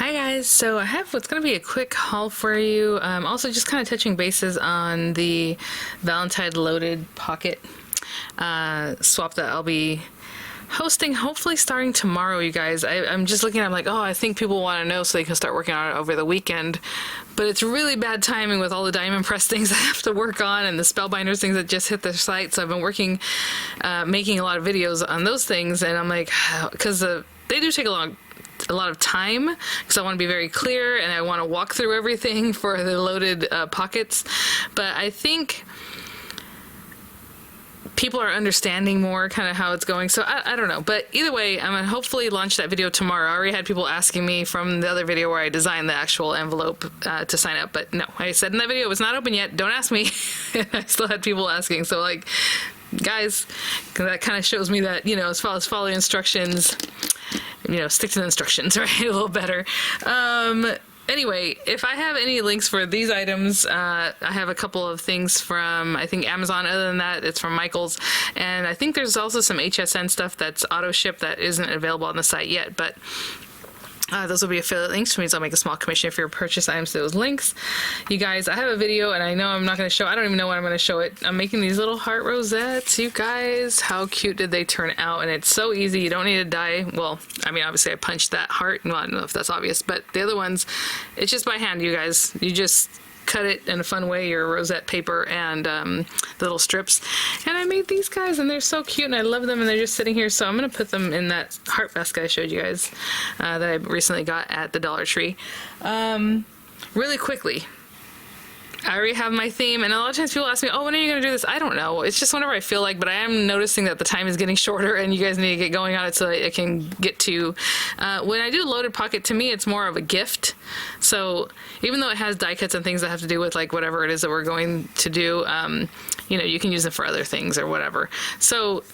Hi guys, so I have what's going to be a quick haul for you. Also just kind of touching bases on the Valentine loaded pocket swap that I'll be hosting, hopefully starting tomorrow, you guys. I'm just looking at it, I'm like, oh, I think people want to know so they can start working on it over the weekend. But it's really bad timing with all the diamond press things I have to work on and the spellbinders things that just hit their site. So I've been working, making a lot of videos on those things, and I'm like, because they do take a lot of time, because I want to be very clear and I want to walk through everything for the loaded pockets. But I think people are understanding more kind of how it's going, so I don't know. But either way, I'm gonna hopefully launch that video tomorrow. I already had people asking me from the other video where I designed the actual envelope to sign up, but no, I said in that video it was not open yet, don't ask me. I still had people asking, so like, guys, that kind of shows me that, you know, as far as following instructions, you know, stick to the instructions, right? A little better. Anyway, if I have any links for these items, I have a couple of things from, I think, Amazon. Other than that, it's from Michael's. And I think there's also some HSN stuff that's auto-ship that isn't available on the site yet. But those will be affiliate links, which means I'll make a small commission for your purchase items to those links. You guys, I have a video, and I know I'm not going to show, I don't even know when I'm going to show it. I'm making these little heart rosettes, you guys. How cute did they turn out? And it's so easy. You don't need to dye. Well, I mean, obviously I punched that heart. Well, I don't know if that's obvious, but the other ones, it's just by hand, you guys. You just cut it in a fun way, your rosette paper and the little strips. And I made these guys, and they're so cute, and I love them, and they're just sitting here. So I'm going to put them in that heart basket I showed you guys that I recently got at the Dollar Tree. Really quickly, I already have my theme, and a lot of times people ask me, oh, when are you going to do this? I don't know. It's just whenever I feel like, but I am noticing that the time is getting shorter, and you guys need to get going on it so that I can get to, when I do loaded pocket, to me, it's more of a gift. So even though it has die cuts and things that have to do with like whatever it is that we're going to do, you know, you can use them for other things or whatever. So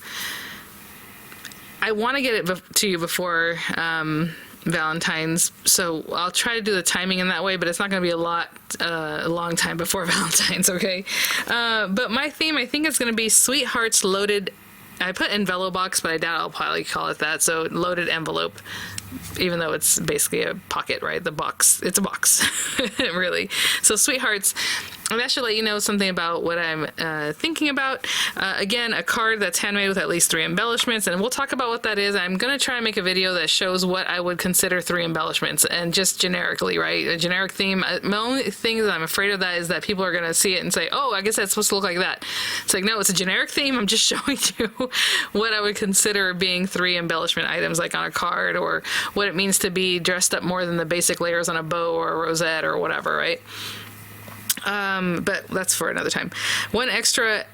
I want to get it to you before, Valentine's, so I'll try to do the timing in that way, but it's not going to be a long time before Valentine's, okay? But my theme, I think, is going to be Sweethearts Loaded. I put envelope box, but I doubt I'll probably call it that. So loaded envelope, even though it's basically a pocket, right? The box, it's a box, really. So Sweethearts. And that should let you know something about what I'm thinking about. Again, a card that's handmade with at least 3 embellishments, and we'll talk about what that is. I'm going to try and make a video that shows what I would consider 3 embellishments, and just generically, right? A generic theme. My only thing that I'm afraid of that is that people are going to see it and say, oh, I guess that's supposed to look like that. It's like, no, it's a generic theme. I'm just showing you what I would consider being 3 embellishment items, like on a card, or what it means to be dressed up more than the basic layers on a bow or a rosette or whatever, right? But that's for another time. One extra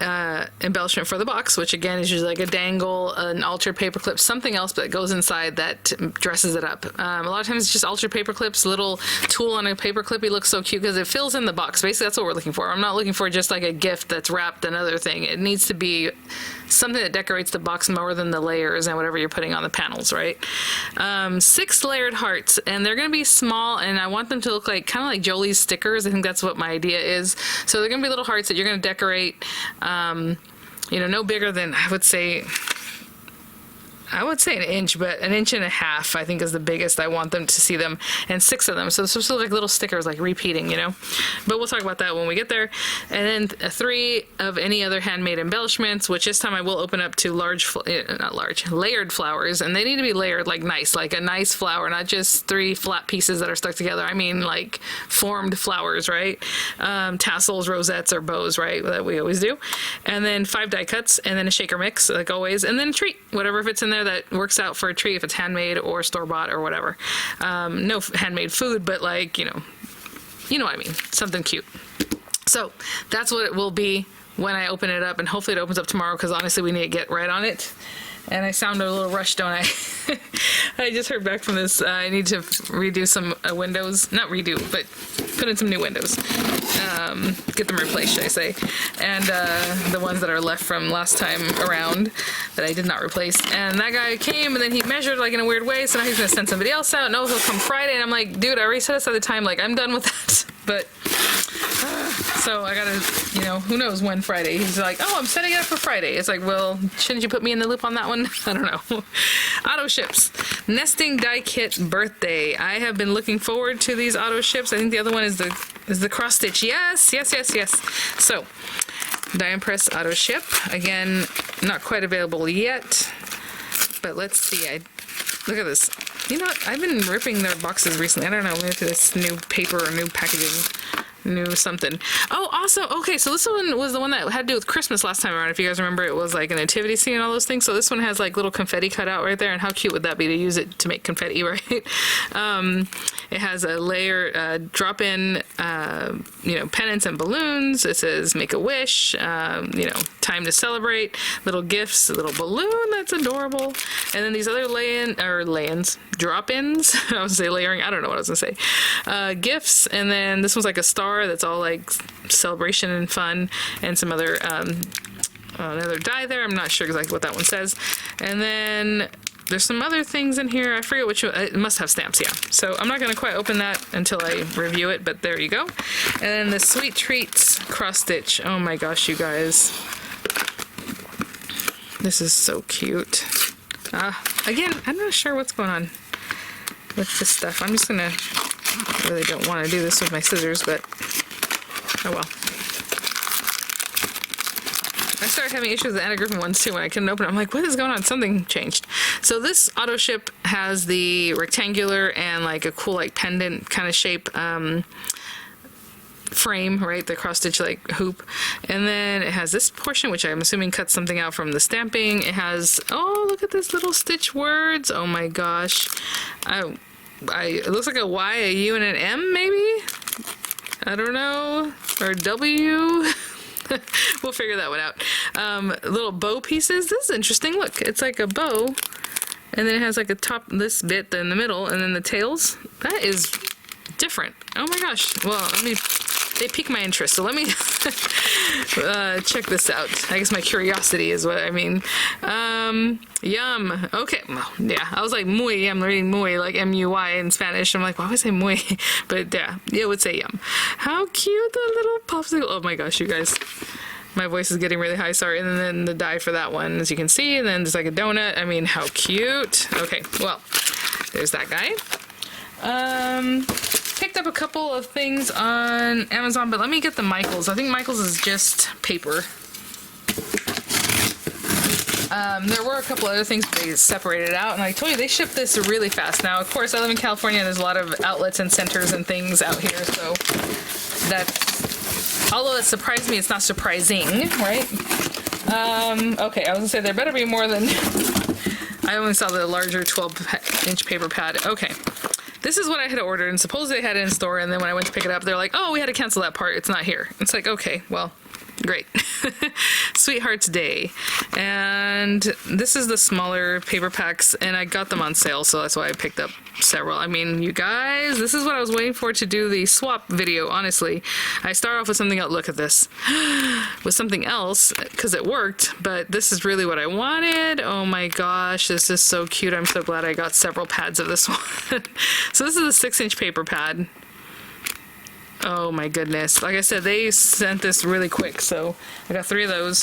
embellishment for the box, which again is usually like a dangle, an altered paper clip, something else that goes inside that dresses it up. A lot of times it's just altered paper clips, little tool on a paper clip. It looks so cute because it fills in the box. Basically, that's what we're looking for. I'm not looking for just like a gift that's wrapped another thing. It needs to be something that decorates the box more than the layers and whatever you're putting on the panels, right? 6 layered hearts, and they're going to be small, and I want them to look like kind of like Jolie's stickers. I think that's what my idea is. So they're going to be little hearts that you're going to decorate, you know, no bigger than, I would say an inch, but an inch and a half, I think, is the biggest I want them to see them, and 6 of them. So it's just like little stickers, like repeating, you know. But we'll talk about that when we get there. And then 3 of any other handmade embellishments, which this time I will open up to layered flowers, and they need to be layered like nice, like a nice flower, not just 3 flat pieces that are stuck together. I mean, like formed flowers, right? Tassels, rosettes, or bows, right? That we always do. And then 5 die cuts, and then a shaker mix, like always, and then a treat, whatever fits in there that works out for a treat, if it's handmade or store-bought or whatever. No handmade food, but like, you know what I mean, something cute. So that's what it will be when I open it up, and hopefully it opens up tomorrow, because honestly we need to get right on it. And I sound a little rushed, don't I? I just heard back from this. I need to redo some windows. Not redo, but put in some new windows. Get them replaced, should I say. And the ones that are left from last time around that I did not replace. And that guy came, and then he measured like in a weird way, so now he's going to send somebody else out. No, he'll come Friday. And I'm like, dude, I already set aside the time. Like, I'm done with that. But So I gotta, you know, who knows when Friday. He's like, oh, I'm setting it up for Friday. It's like, well, shouldn't you put me in the loop on that one? I don't know. Autoships. Nesting die kit birthday. I have been looking forward to these Autoships. I think the other one is the cross stitch. Yes. So, die and press Autoship. Again, not quite available yet. But let's see. Look at this. You know what? I've been ripping their boxes recently. I don't know, maybe this new paper or new packaging, new something. Oh, also, okay, so this one was the one that had to do with Christmas last time around. If you guys remember, it was like a nativity scene and all those things. So this one has like little confetti cut out right there. And how cute would that be to use it to make confetti, right? It has a layer, drop-in, you know, pennants and balloons. It says make a wish, you know, time to celebrate, little gifts, a little balloon. That's adorable. And then these other drop-ins. I was gonna say layering. I don't know what I was gonna say. Gifts. And then this one's like a star that's all like celebration and fun, and some other another die there. I'm not sure exactly what that one says. And then there's some other things in here. I forget which one. It must have stamps, yeah. So I'm not going to quite open that until I review it, but there you go. And then the Sweet Treats cross stitch. Oh my gosh, you guys. This is so cute. Again, I'm not sure what's going on with this stuff. I'm just going to, I really don't want to do this with my scissors, but oh well. I started having issues with the Anna Griffin ones too when I couldn't open it. I'm like, what is going on? Something changed. So this Autoship has the rectangular and like a cool like pendant kind of shape frame, right? The cross stitch like hoop. And then it has this portion, which I'm assuming cuts something out from the stamping. It has, oh, look at this little stitch words. Oh my gosh. It looks like a Y, a U, and an M maybe? I don't know. Or W. We'll figure that one out. Little bow pieces. This is interesting. Look, it's like a bow, and then it has like a top, this bit in the middle, and then the tails. That is different. Oh my gosh. Well, they pique my interest, so let me check this out. I guess my curiosity is what I mean. Yum. Okay. Well, yeah. I was like muy. I'm reading muy, like M-U-Y in Spanish. I'm like, why would I say muy? But yeah, it would say yum. How cute the little popsicle. Oh my gosh, you guys. My voice is getting really high, sorry. And then the die for that one, as you can see. And then there's like a donut. I mean, how cute. Okay, well, there's that guy. Picked up a couple of things on Amazon, but let me get the Michaels. I think Michaels is just paper. There were a couple other things, but they separated out, and I told you they ship this really fast. Now, of course, I live in California, and there's a lot of outlets and centers and things out here, so that's, although that surprised me, it's not surprising, right? Okay, I was gonna say there better be more than, I only saw the larger 12-inch paper pad. Okay. This is what I had ordered, and supposedly they had it in store, and then when I went to pick it up, they're like, oh, we had to cancel that part. It's not here. It's like, okay, well, great. Sweetheart's Day. And this is the smaller paper packs, and I got them on sale, so that's why I picked up several. I mean, you guys, this is what I was waiting for to do the swap video, honestly. I start off with something else. Look at this. With something else, because it worked, but this is really what I wanted. Oh my gosh, this is so cute. I'm so glad I got several pads of this one. So this is a 6-inch paper pad. Oh my goodness. Like I said, they sent this really quick, so I got 3 of those.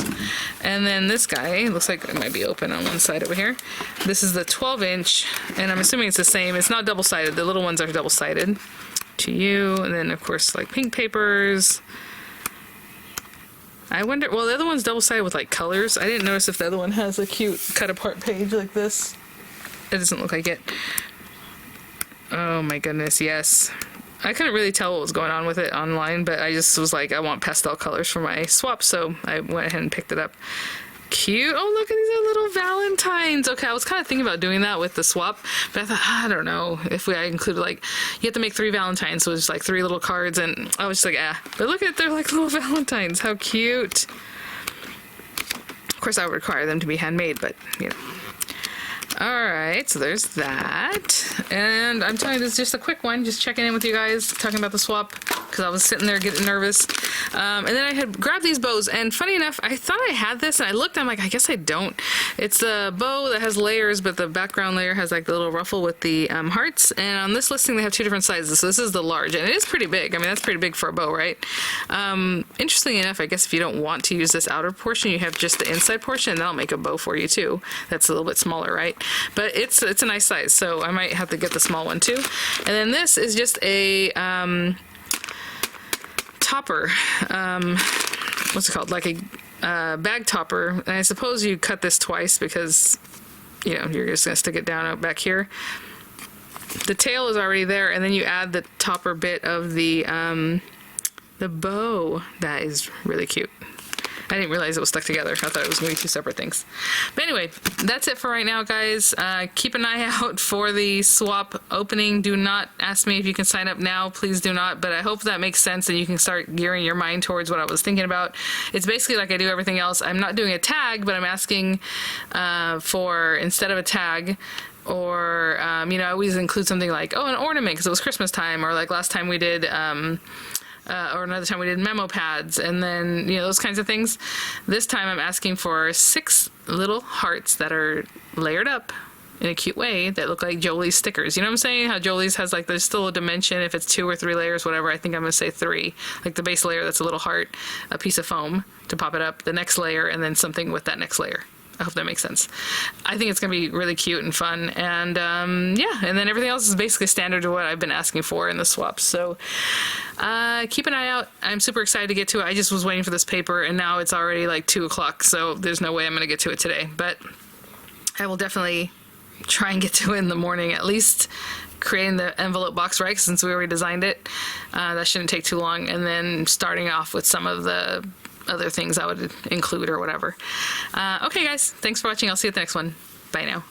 And then this guy, looks like it might be open on one side over here. This is the 12-inch, and I'm assuming it's the same. It's not double-sided. The little ones are double-sided. To you, and then of course like pink papers. I wonder, well, the other one's double-sided with like colors. I didn't notice if the other one has a cute cut-apart page like this. It doesn't look like it. Oh my goodness, yes. I couldn't really tell what was going on with it online, but I just was like, I want pastel colors for my swap, so I went ahead and picked it up. Cute. Oh, look at these little Valentines. Okay, I was kind of thinking about doing that with the swap, but I thought, I don't know if I included, like, you have to make 3 Valentines, so it's like 3 little cards, and I was just like, But look at, they're like little Valentines. How cute. Of course, I would require them to be handmade, but, you know. Alright, so there's that. And I'm telling you, this is just a quick one, just checking in with you guys, talking about the swap. because I was sitting there getting nervous. And then I had grabbed these bows, and funny enough, I thought I had this, and I looked, I'm like, I guess I don't. It's a bow that has layers, but the background layer has like the little ruffle with the hearts, and on this listing they have 2 different sizes, so this is the large, and it is pretty big. I mean, that's pretty big for a bow, right? Interestingly enough, I guess if you don't want to use this outer portion, you have just the inside portion, and that'll make a bow for you too. That's a little bit smaller, right? But it's a nice size, so I might have to get the small one too. And then this is just a topper. What's it called? Like a bag topper. And I suppose you cut this twice because, you know, you're just gonna stick it down out back here. The tail is already there, and then you add the topper bit of the bow. That is really cute. I didn't realize it was stuck together. I thought it was going to be 2 separate things. But anyway, that's it for right now, guys. Keep an eye out for the swap opening. Do not ask me if you can sign up now. Please do not. But I hope that makes sense and you can start gearing your mind towards what I was thinking about. It's basically like I do everything else. I'm not doing a tag, but I'm asking for, instead of a tag, or, you know, I always include something like, oh, an ornament because it was Christmas time, or like last time we did... or another time we did memo pads, and then, you know, those kinds of things. This time I'm asking for 6 little hearts that are layered up in a cute way that look like Jolie's stickers. You know what I'm saying? How Jolie's has like, there's still a dimension if it's 2 or 3 layers, whatever. I think I'm gonna say 3. Like the base layer, that's a little heart, a piece of foam to pop it up, the next layer, and then something with that next layer. I hope that makes sense. I think it's going to be really cute and fun. And yeah, and then everything else is basically standard to what I've been asking for in the swaps. So keep an eye out. I'm super excited to get to it. I just was waiting for this paper, and now it's already like 2 o'clock. So there's no way I'm going to get to it today. But I will definitely try and get to it in the morning, at least creating the envelope box right, since we already designed it. That shouldn't take too long. And then starting off with some of the other things I would include or whatever. Okay, guys, thanks for watching. I'll see you at the next one. Bye now.